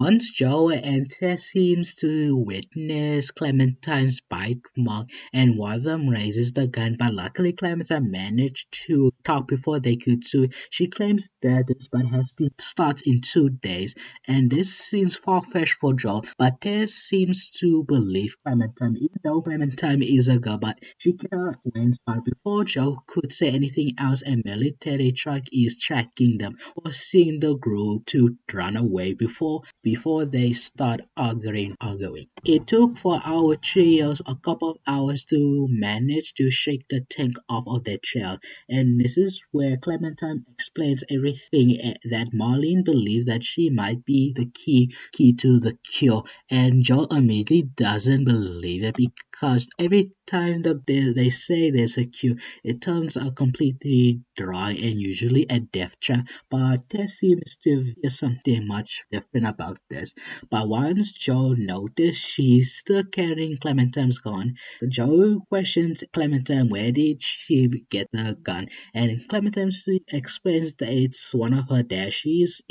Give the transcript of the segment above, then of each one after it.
Once Joe and Tess seems to witness Clementine's bite mark, and one of them raises the gun, but luckily Clementine managed to talk before they could sue. She claims that this bite has been starts in 2 days, and this seems far-fetched for Joe, but Tess seems to believe Clementine, even though Clementine is a girl, but she cannot win. But before Joe could say anything else, a military truck is tracking them, forcing the group to run away before they start arguing. It took for our trios a couple of hours to manage to shake the tank off of their chair, and this is where Clementine explains everything that Marlene believed that she might be the key to the cure, and Joel immediately doesn't believe it because every time that they say there's a cure, it turns out completely dry and usually a death trap. But there seems to be something much different about this. But once Joe notices she's still carrying Clementine's gun, Joe questions Clementine where did she get the gun, and Clementine explains that it's one of her dads. He's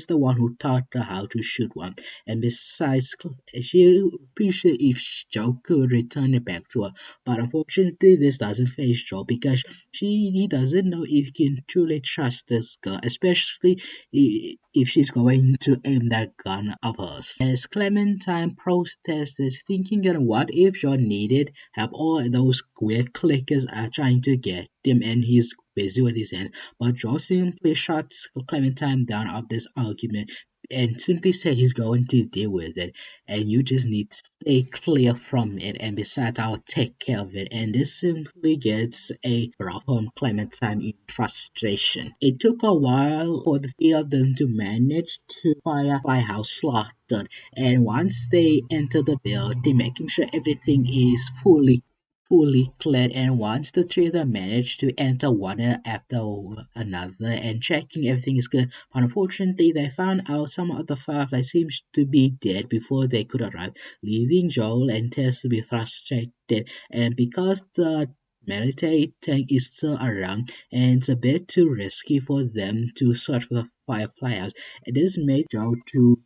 the one who taught her how to shoot one, and besides, she appreciate if Joe could return it back to her. But unfortunately, this doesn't phase Joe because he doesn't know if he can truly trust this girl, especially if she's going to aim that gun of hers. As Clementine protests, thinking that what if John needed help, all those weird clickers are trying to get him and he's busy with his hands. But Joe simply shuts Clementine down of this argument and simply said he's going to deal with it and you just need to stay clear from it, and besides I'll take care of it, and this simply gets a rough on Clementine in frustration. It took a while for the three of them to manage to fire house slaughtered, and once they enter the building, making sure everything is fully cleared, and once the three of them managed to enter one after another and checking everything is good, but unfortunately they found out some of the fireflies seems to be dead before they could arrive, leaving Joel and Tess to be frustrated, and because the military tank is still around and it's a bit too risky for them to search for the firefly house. And this made Joe to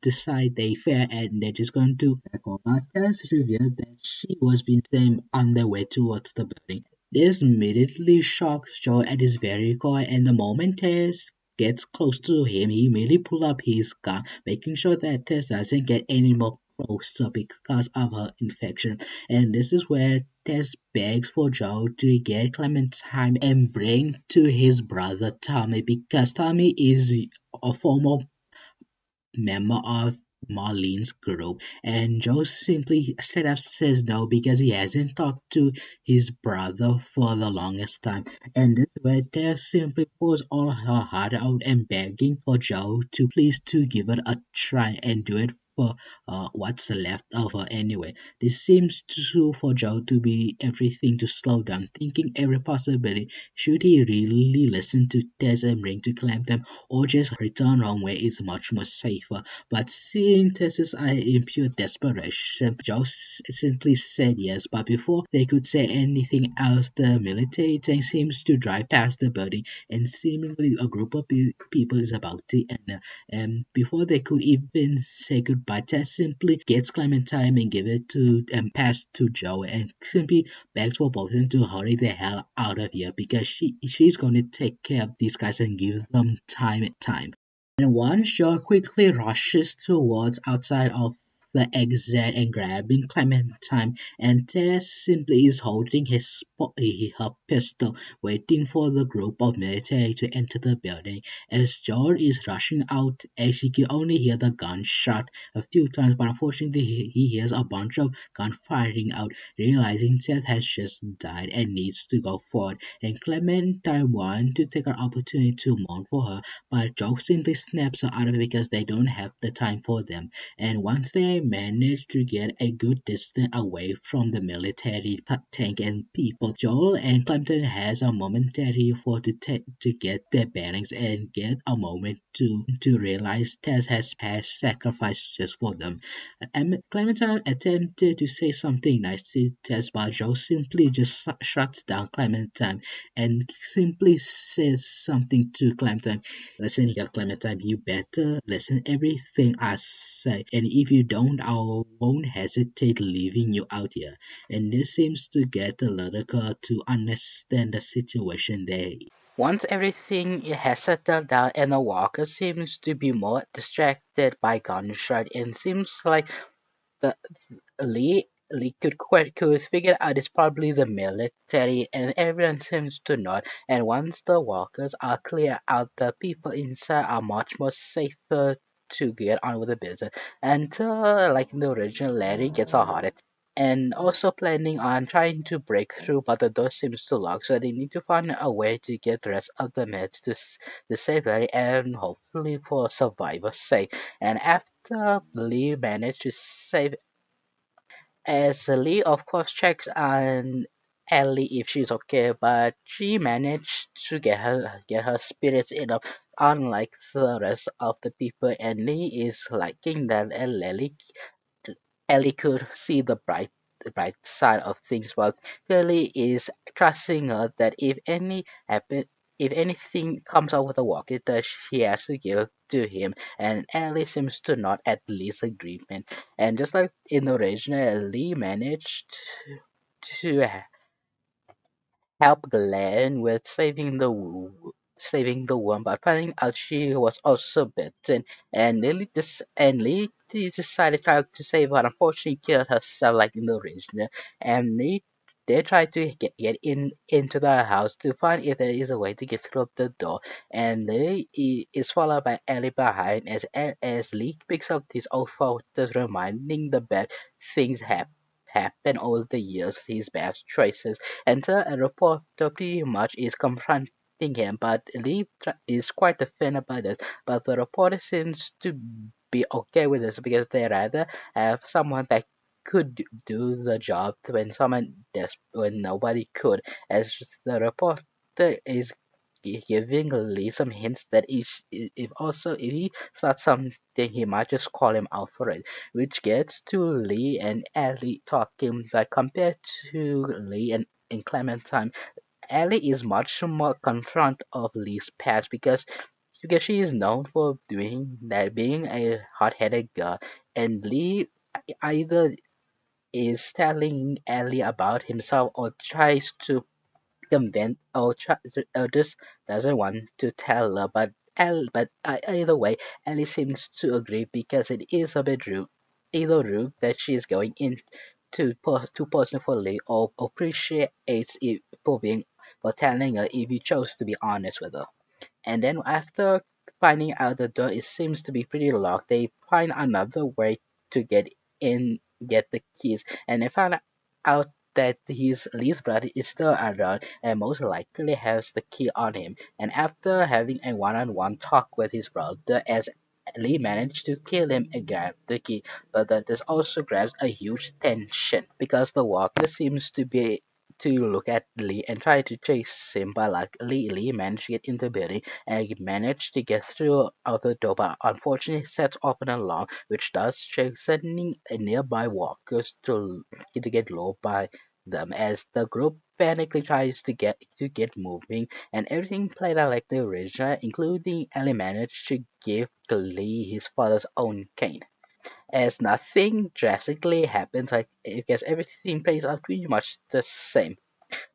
decide they fair and they're just going to back off. But Tess revealed that she was being sent on their way towards the building. This immediately shocks Joe at his very core, and the moment Tess gets close to him, he immediately pulls up his gun, making sure that Tess doesn't get any more closer because of her infection. And this is where Tess begs for Joe to get Clementine and bring to his brother Tommy because Tommy is a former member of Marlene's group, and Joe simply straight up says no because he hasn't talked to his brother for the longest time. And this is where Tess simply pours all her heart out and begging for Joe to please to give it a try and do it for what's left of her anyway. This seems true for Joe to be everything to slow down, thinking every possibility. Should he really listen to Tess and bring to Clem or just return home where it's much more safer? But seeing Tess's eye in pure desperation, Joe simply said yes. But before they could say anything else, the military tank seems to drive past the building, and seemingly a group of people is about to enter. And before they could even say goodbye, Tess simply gets Clementine and give it to and pass to Joe, and simply begs for both of them to hurry the hell out of here because she's going to take care of these guys and give them time. And once Joe quickly rushes towards outside of the exit and grabbing Clementine, and Tess simply is holding her pistol, waiting for the group of military to enter the building. As Joel is rushing out, as he can only hear the gunshot a few times, but unfortunately he hears a bunch of gun firing out, realizing Tess has just died and needs to go forward. And Clementine wants to take an opportunity to mourn for her, but Joe simply snaps her out of it because they don't have the time for them. And once they they manage to get a good distance away from the military tank and people. Joel and Clinton has a momentary for to get their bearings and get a moment to realize Tess has sacrificed just for them. Clementine attempted to say something nice to Tess, but Joel simply just shuts down Clementine and simply says something to Clementine. Listen here, Clementine, you better listen everything I say, and if you don't, I won't hesitate leaving you out here. And this seems to get the little girl to understand the situation there. Once everything has settled down and the walker seems to be more distracted by gunshot, it seems like the Lee could figure out it's probably the military, and everyone seems to nod. And once the walkers are clear out, the people inside are much more safer to get on with the business. Until, like in the original, Larry gets a heart attack. And also planning on trying to break through, but the door seems to lock, so they need to find a way to get the rest of the meds to save Larry and hopefully for survivor's sake. And after Lee managed to save, as Lee, of course, checks on Ellie if she's okay, but she managed to get her spirits enough. Unlike the rest of the people, and Lee is liking that Ellie could see the bright side of things, while Kelly is trusting her that if anything comes out with the walker, that she has to give to him, and Ellie seems to not at least agreement. And just like in the original, Lee managed to help Glenn with saving the worm, but finding out she was also bitten, and Lee decided to try to save her. Unfortunately, killed herself like in the original, and they try to get into the house to find if there is a way to get through the door, and is followed by Ellie behind as Lee picks up these old photos reminding the bad things happen over the years, his bad choices. Enter a reporter pretty much is confronting him, but Lee is quite offended by this. But the reporter seems to be okay with this because they rather have someone that could do the job when nobody could. As the reporter is giving Lee some hints that if he starts something, he might just call him out for it, which gets to Lee and Ellie talking. That compared to Lee and Clementine, Ellie is much more confront of Lee's past because she is known for doing that, being a hot-headed girl, and Lee either is telling Ellie about himself or tries to convince or just doesn't want to tell her. But either way, Ellie seems to agree because it is a bit rude, either rude that she is going in too personally or appreciates it for telling her if you chose to be honest with her. And then after finding out the door it seems to be pretty locked, they find another way to get the keys, and they find out that his Lee's brother is still around and most likely has the key on him. And after having a one-on-one talk with his brother, as Lee managed to kill him and grab the key, but that this also grabs a huge tension because the walker seems to look at Lee and try to chase him, but luckily Lee managed to get in the building and he managed to get through out the door, but unfortunately sets off an alarm which does trigger sending nearby walkers to get low by them as the group panically tries to get moving, and everything played out like the original, including Ellie managed to give Lee his father's own cane. As nothing drastically happens, like because everything plays out pretty much the same.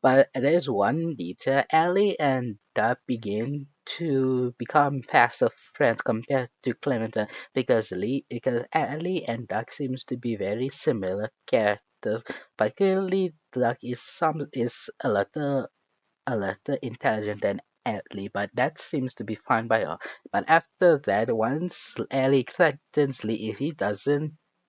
But there's one detail: Ellie and Doug begin to become faster friends compared to Clementine because Ellie and Doug seems to be very similar characters. Particularly Doug is a little intelligent than Ellie, but that seems to be fine by her. But after that, once Ellie threatens Lee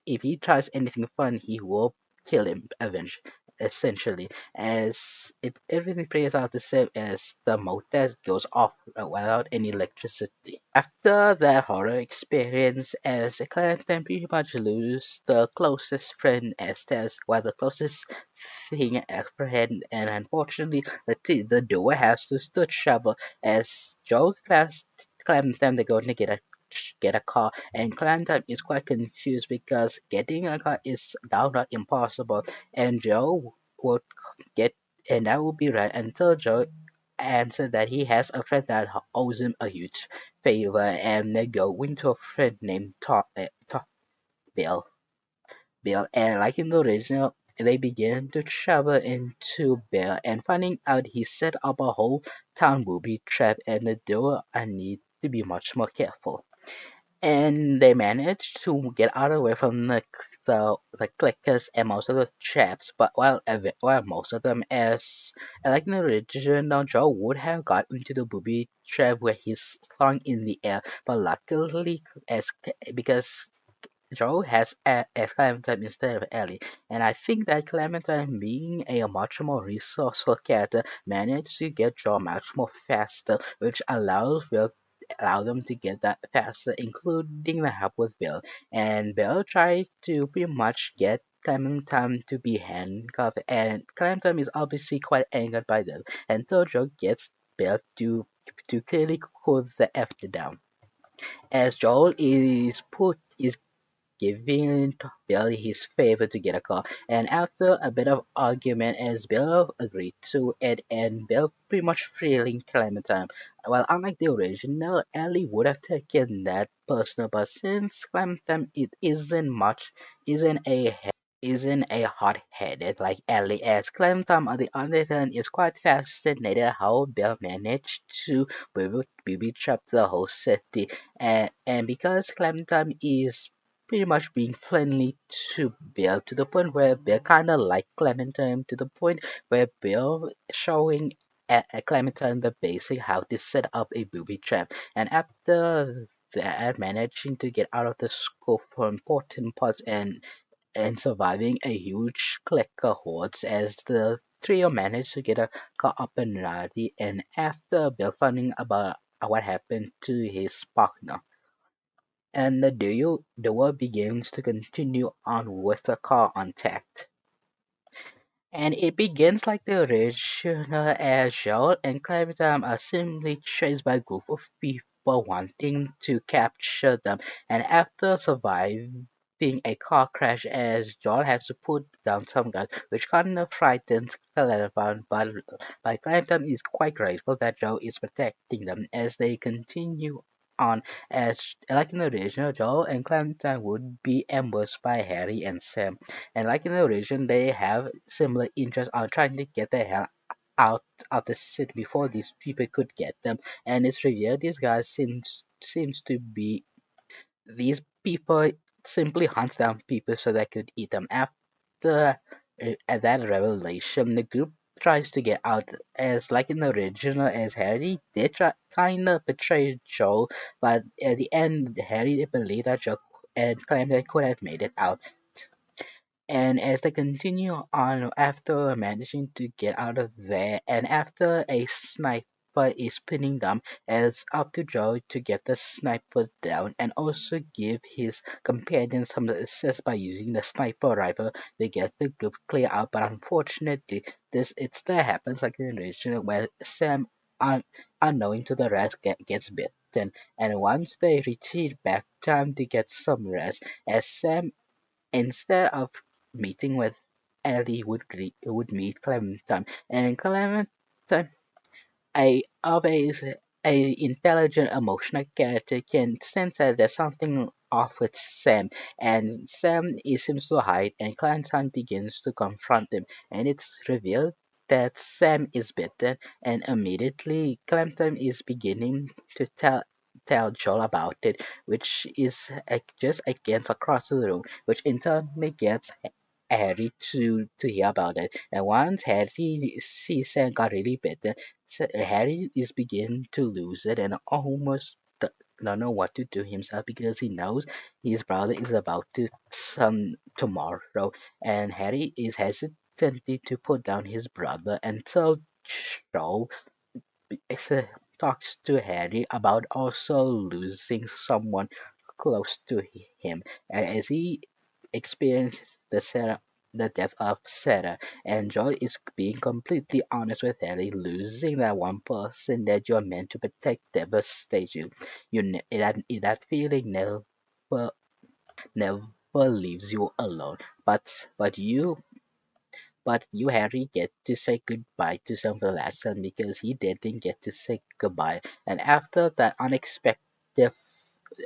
if he tries anything fun, he will kill him eventually. essentially, as if everything plays out the same as the motor goes off without any electricity. After that horror experience, as Clementine pretty much lose the closest friend as Tess, well, the closest thing as friend, and unfortunately, the duo has to travel as Joe tells Clementine they're going to get a car, and Clementine is quite confused because getting a car is downright impossible, and Joe would get, and that would be right until Joe answered that he has a friend that owes him a huge favor, and they go into a friend named Bill. Bill, and like in the original, they begin to travel into Bill and finding out he set up a whole town booby trap, and the duo need to be much more careful. And they managed to get out of the way from the clickers and most of the traps, but while most of them, as like in the original, Joe would have got into the booby trap where he's flung in the air, but luckily, as because Joe has Clementine instead of Ellie, and I think that Clementine, being a much more resourceful character, managed to get Joe much more faster, which allow them to get that faster, including the help with Bill. And Bill tries to pretty much get Clementine to be handcuffed, and Clementine is obviously quite angered by this, until Joe gets Bill to clearly cool the F down. As Joel is giving Bill his favor to get a car, and after a bit of argument, as Bill agreed to it, and Bill pretty much freeing Clementine. Well, unlike the original, Ellie would have taken that personal, but since Clementine it isn't a hot-headed like Ellie, as Clementine on the other hand is quite fascinated how Bill managed to booby trap the whole city, and because Clementine is pretty much being friendly to Bill to the point where Bill kind of like Clementine to the point where Bill showing Clementine the basic how to set up a booby trap, and after that managing to get out of the school for important parts and surviving a huge clicker hordes as the trio managed to get a car up and ready, and after Bill finding about what happened to his partner, and the war begins to continue on with the car intact. And it begins like the original as Joel and Clementine are simply chased by a group of people wanting to capture them. And after surviving a car crash, as Joel has to put down some guns, which kind of frightens Clementine, but Clementine is quite grateful that Joel is protecting them as they continue on. As like in the original, Joel and Clementine would be ambushed by Harry and Sam, and like in the original, they have similar interests on trying to get the hell out of the city before these people could get them. And it's revealed these guys seems to be these people simply hunt down people so they could eat them. After at that revelation, the group tries to get out as like in the original as Harry did try kind of betray Joel, but at the end Harry believed that Joel and claimed they could have made it out. And as they continue on, after managing to get out of there, and after a sniper is pinning them, it's up to Joe to get the sniper down and also give his companion some assist by using the sniper rifle to get the group clear out. But unfortunately, this it still happens like in the original where Sam, unknowing to the rest, gets bitten. And once they retreat back, time to get some rest, as Sam instead of meeting with Ellie would meet Clementine, and Clementine, a always a intelligent, emotional character, can sense that there's something off with Sam, and Sam seems to hide, and Clementine begins to confront him, and it's revealed that Sam is bitten, and immediately Clementine is beginning to tell Joel about it, which is just against across the room, which in turn gets Harry to hear about it. And once Harry sees Sam got really bitten, Harry is beginning to lose it and almost don't know what to do himself because he knows his brother is about to some tomorrow, and Harry is hesitant. reluctantly to put down his brother until Joe ex- talks to Harry about also losing someone close to him, and as he experiences the death of Sarah, and Joel is being completely honest with Harry, losing that one person that you're meant to protect devastates you. That feeling never leaves you alone. But you, Harry, get to say goodbye to some of the last son because he didn't get to say goodbye. And after that unexpected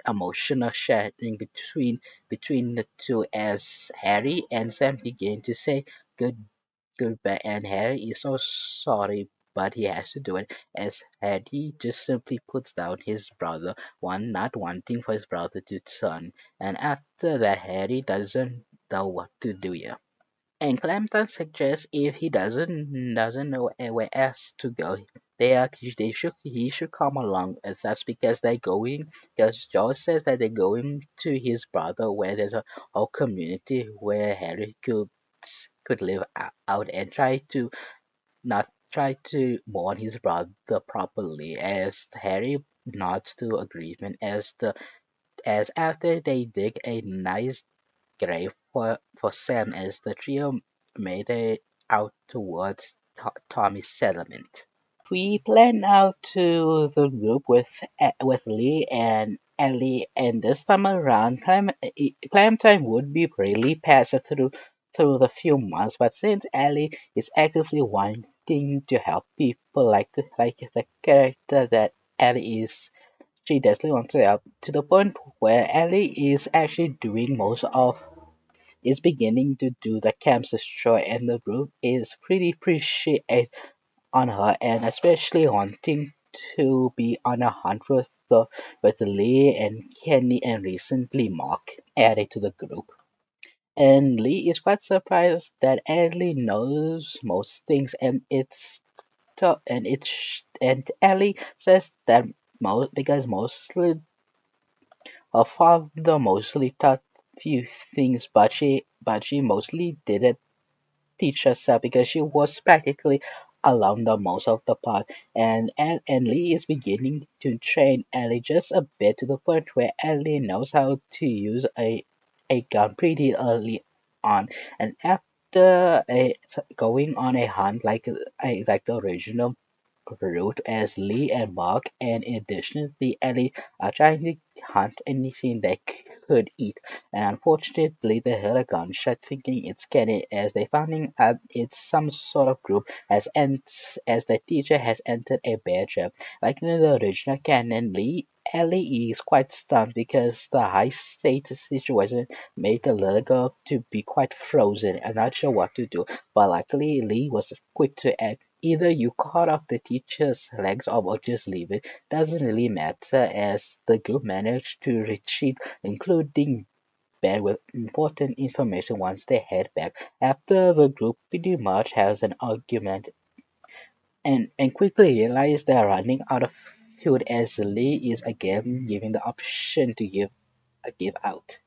emotional sharing between the two, as Harry and Sam begin to say goodbye, and Harry is so sorry, but he has to do it, as Harry just simply puts down his brother, one not wanting for his brother to turn. And after that, Harry doesn't know what to do here. And Clementine suggests if he doesn't know where else to go, he should come along with us because they're going, because George says that they're going to his brother where there's a whole community where Harry could live out and try to mourn his brother properly, as Harry nods to agreement, as after they dig a nice grave for Sam, as the trio made it out towards Tommy's settlement. We plan out to the group with Lee and Ellie, and this time around, Clementine would be really passive through the few months, but since Ellie is actively wanting to help people, like the character that Ellie is, she definitely wants to help to the point where Ellie is actually doing most of is beginning to do the camp's destroy, and the group is pretty appreciate on her, and especially wanting to be on a hunt with Lee and Kenny, and recently Mark added to the group. And Lee is quite surprised that Ellie knows most things, and Ellie says that because mostly her father mostly taught few things, but she mostly didn't teach herself because she was practically alone the most of the part. And Lee is beginning to train Ellie just a bit, to the point where Ellie knows how to use a gun pretty early on. And after going on a hunt like the original route, as Lee and Mark, and additionally Ellie are trying to hunt anything they could eat. And unfortunately, they heard a gunshot, thinking it's Kenny, as they finding out it's some sort of group as the teacher has entered a bear trap. Like in the original canon, Ellie is quite stunned because the high status situation made the little girl to be quite frozen and not sure what to do. But luckily, Lee was quick to act. Either you cut off the teacher's legs or just leave it. Doesn't really matter, as the group managed to retrieve, including Ben, with important information once they head back. After the group pretty much has an argument and quickly realize they are running out of food, as Lee is again giving the option to give out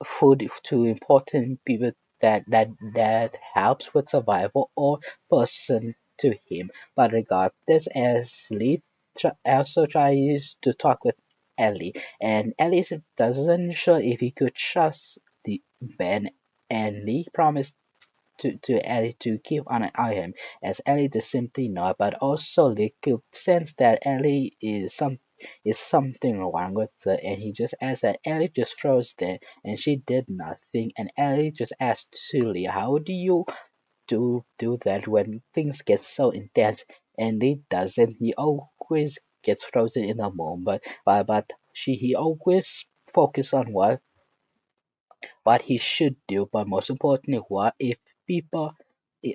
food to important people that helps with survival or person to him. But regardless, as Lee also tries to talk with Ellie, and Ellie doesn't sure if he could trust the Ben, and Lee promised to Ellie to keep an eye on him, as Ellie does simply not, but also Lee could sense that Ellie is something wrong with her, and he just asks that Ellie just froze there, and she did nothing, and Ellie just asked Lee, how do you do that when things get so intense? And Lee doesn't. He always gets frozen in a moment, but he always focus on what he should do, but most importantly, what if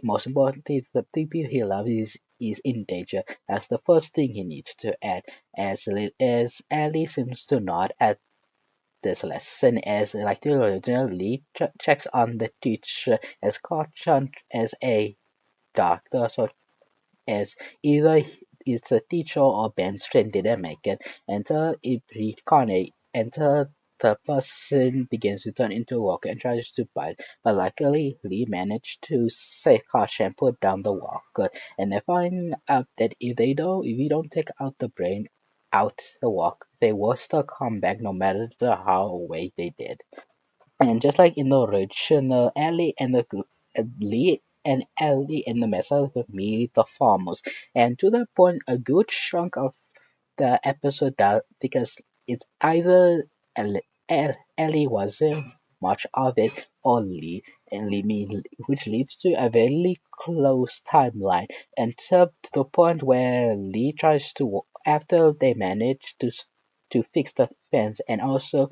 most importantly, the people he loves is in danger. That's the first thing he needs to add. As Ellie seems to nod at this lesson, as like the original lead checks on the teacher, as caution as a doctor, so as either it's a teacher or Ben's friend didn't make it. Enter Ibri Kane. Enter the person begins to turn into a walker and tries to bite, but luckily Lee managed to save Kasha and put down the walker. And they find out that if you don't take out the brain out the walk, they will still come back no matter how away they did. And just like in the original, Lee and Ellie in the mesa meet the farmers, and to that point, a good chunk of the episode does because it's either Ellie wasn't much of it or Lee, and which leads to a very close timeline until to the point where Lee tries to after they manage to fix the fence and also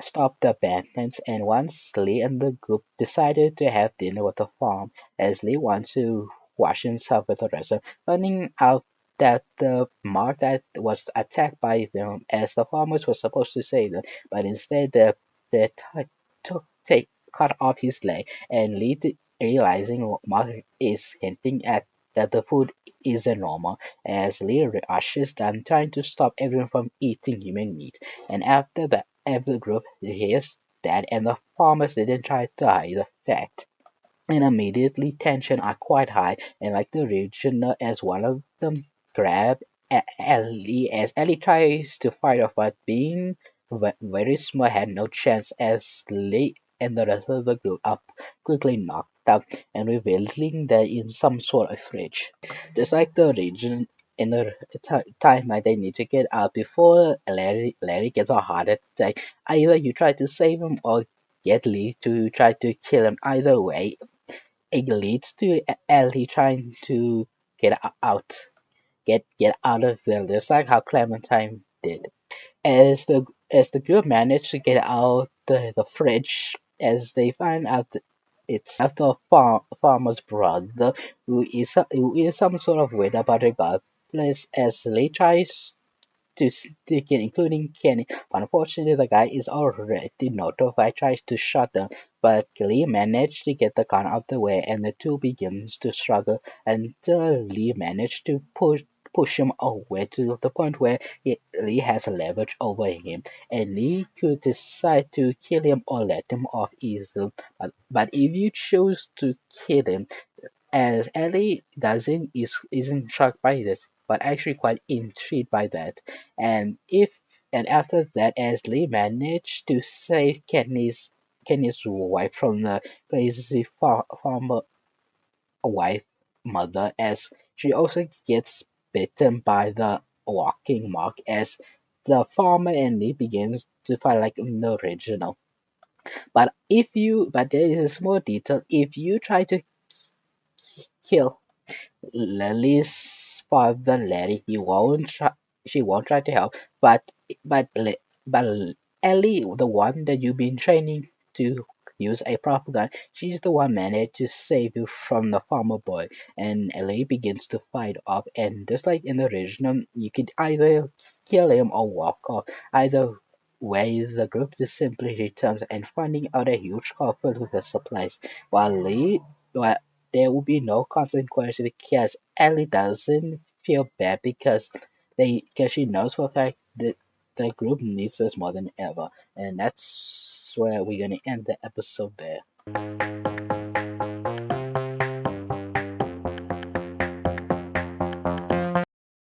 stop the bandits, and once Lee and the group decided to have dinner with the farm, as Lee wants to wash himself with the rest, finding out that the mark that was attacked by them as the farmers were supposed to save them, but instead they cut off his leg, and Lee realizing what Mark is hinting at that the food isn't normal, as Lee rushes them trying to stop everyone from eating human meat. And after the every group hears that, and the farmers didn't try to hide the fact. And immediately tension are quite high, and like the original, as one of them grab Ellie, as Ellie tries to fight off, but being very small had no chance as Lee and the rest of the group are quickly knocked out and revealing they're in some sort of fridge. Just like the region in the time like they need to get out before Larry gets a heart attack. Either you try to save him or get Lee to try to kill him. Either way, it leads to Ellie trying to out, get out of there, just like how Clementine did. As the group managed to get out the fridge, as they find out that it's the farmer's brother, who is some sort of weird about regardless, as Lee tries to stick in, including Kenny. Unfortunately, the guy is already notified, tries to shut them, but Lee managed to get the gun out the way, and the two begins to struggle until Lee managed to push him away to the point where Lee has leverage over him, and Lee could decide to kill him or let him off easily. But if you choose to kill him, as Ellie doesn't isn't shocked by this, but actually quite intrigued by that. And if and after that, as Lee managed to save Kenny's wife from the crazy farmer wife mother, as she also gets bitten by the walking mark, as the farmer and Lee begins to fight like in the original. But there is a small detail. If you try to kill Lily's father, Larry, she won't try to help, but but but Ellie, the one that you've been training to use a proper gun, she's the one managed to save you from the farmer boy, and Ellie begins to fight off. And just like in the original, you could either kill him or walk off. Either way, the group just simply returns and finding out a huge coffer with the supplies, while Lee. While there will be no consequence because Ellie doesn't feel bad because she knows for a fact that the group needs us more than ever. And that's where we're gonna end the episode there.